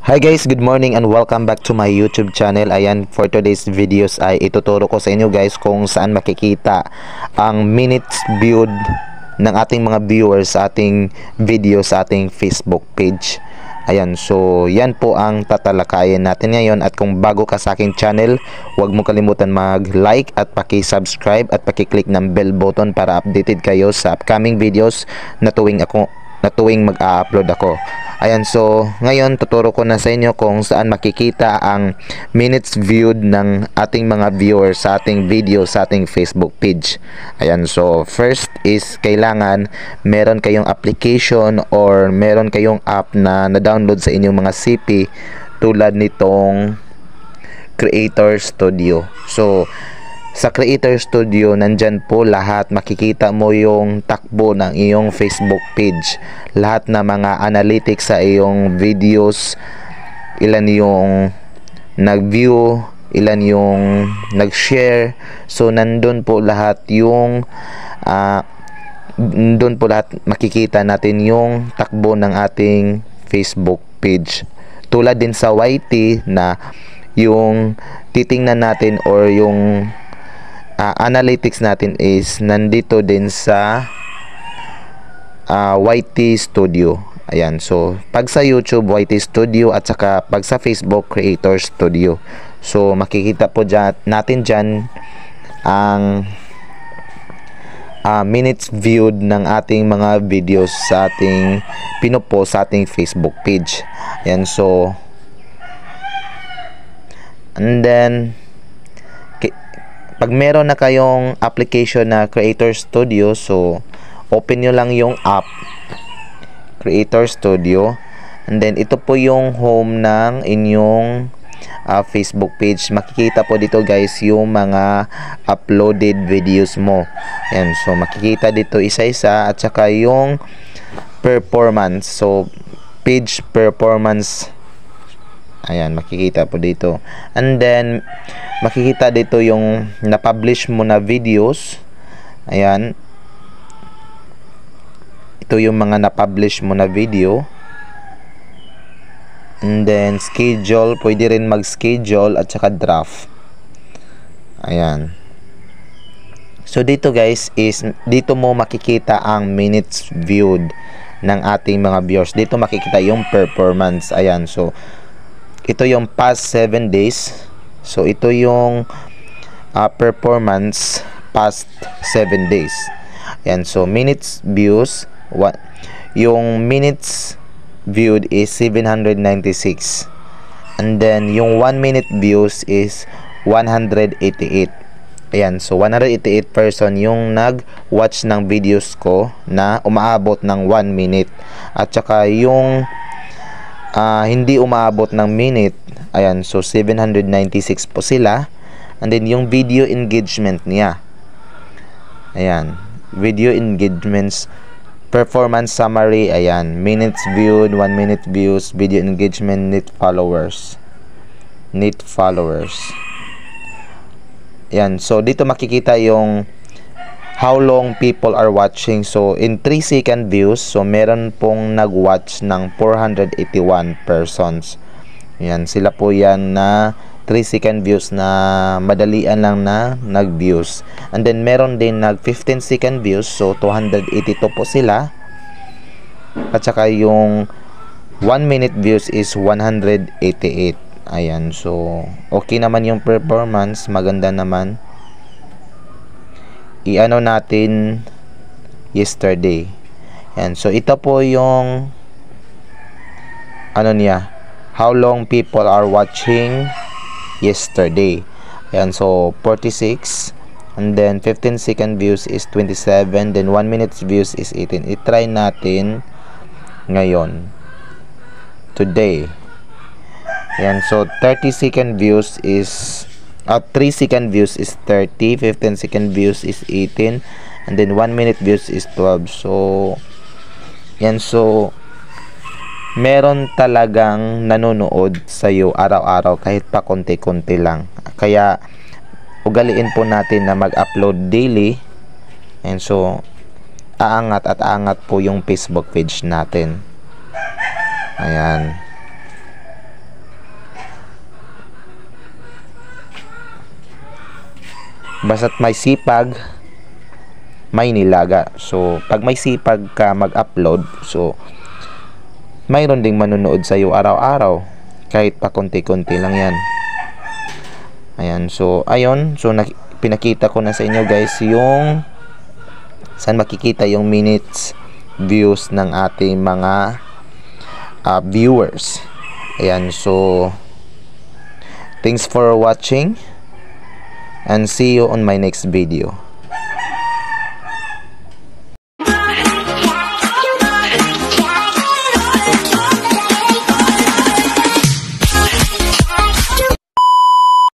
Hi guys, good morning and welcome back to my YouTube channel. Ayan, for today's videos ay ituturo ko sa inyo guys kung saan makikita ang minutes viewed ng ating mga viewers sa ating video sa ating Facebook page. Ayan, so yan po ang tatalakayin natin ngayon, at kung bago ka sa aking channel, huwag mo kalimutan mag-like at paki-subscribe at paki-click ng bell button para updated kayo sa upcoming videos na tuwing mag-a-upload ako. Ayan, so ngayon tuturo ko na sa inyo kung saan makikita ang minutes viewed ng ating mga viewers sa ating video sa ating Facebook page. Ayan, so first is kailangan meron kayong application or meron kayong app na na-download sa inyong mga CP tulad nitong Creator Studio. So sa Creator Studio, nandyan po lahat. Makikita mo yung takbo ng iyong Facebook page. Lahat na mga analytics sa iyong videos. Ilan yung nag-view, ilan yung nag-share. So, nandun po lahat yung nandun po lahat makikita natin yung takbo ng ating Facebook page. Tulad din sa YT na yung titingnan natin or yung analytics natin is nandito din sa YT Studio. Ayan, so pag sa YouTube, YT Studio, at saka pag sa Facebook, Creator Studio. So makikita po natin dyan ang minutes viewed ng ating mga videos sa ating pinupost sa ating Facebook page. Ayan, so and then pag meron na kayong application na Creator Studio, so open nyo lang yung app Creator Studio, and then ito po yung home ng inyong Facebook page. Makikita po dito guys yung mga uploaded videos mo. Ayan, so makikita dito isa-isa, at saka yung performance, so page performance. Ayan, makikita po dito. And then makikita dito yung na-publish mo na videos. Ayan. Ito yung mga na-publish mo na video. And then schedule, pwede rin mag-schedule at saka draft. Ayan. So dito guys is dito mo makikita ang minutes viewed ng ating mga viewers. Dito makikita yung performance. Ayan, so ito yung past 7 days. So ito yung performance past 7 days. Ayan, so minutes views, yung minutes viewed is 796. And then yung 1 minute views is 188. Ayan, so 188 person yung nag-watch ng videos ko na umaabot ng 1 minute. At saka yung hindi umaabot ng minute, ayan, so 796 po sila. And then yung video engagement niya, ayan, video engagements, performance summary, ayan, minutes viewed, 1 minute views, video engagement, net followers. Ayan, so dito makikita yung how long people are watching. So in 3 second views, so meron pong nag-watch ng 481 persons. Yan, sila po yan na 3 second views na madalian lang na nag-views. And then meron din nag 15 second views, so 282 po sila. At saka yung 1 minute views is 188. Ayan, so okay naman yung performance, maganda naman. I-ano natin yesterday. Yan, so ito po yung ano niya, how long people are watching yesterday. Yan, so 46, and then 15 second views is 27, then 1 minute views is 18. I-try natin ngayon, today. Yan, so 30 second views is 3 second views is 30, 15 second views is 18, and then 1 minute views is 12. So yan, so meron talagang nanonood sa iyo araw-araw kahit pa konti-konti lang. Kaya ugaliin po natin na mag-upload daily. And so aangat at aangat po yung Facebook page natin. Ayan. basta't may sipag, may nilaga. So pag may sipag ka mag-upload, so mayroon ding manonood sa iyo araw-araw, kahit pa konti-konti lang yan. Ayan, so ayun, so pinakita ko na sa inyo guys yung saan makikita yung minutes views ng ating mga viewers. Ayan, so thanks for watching and see you on my next video.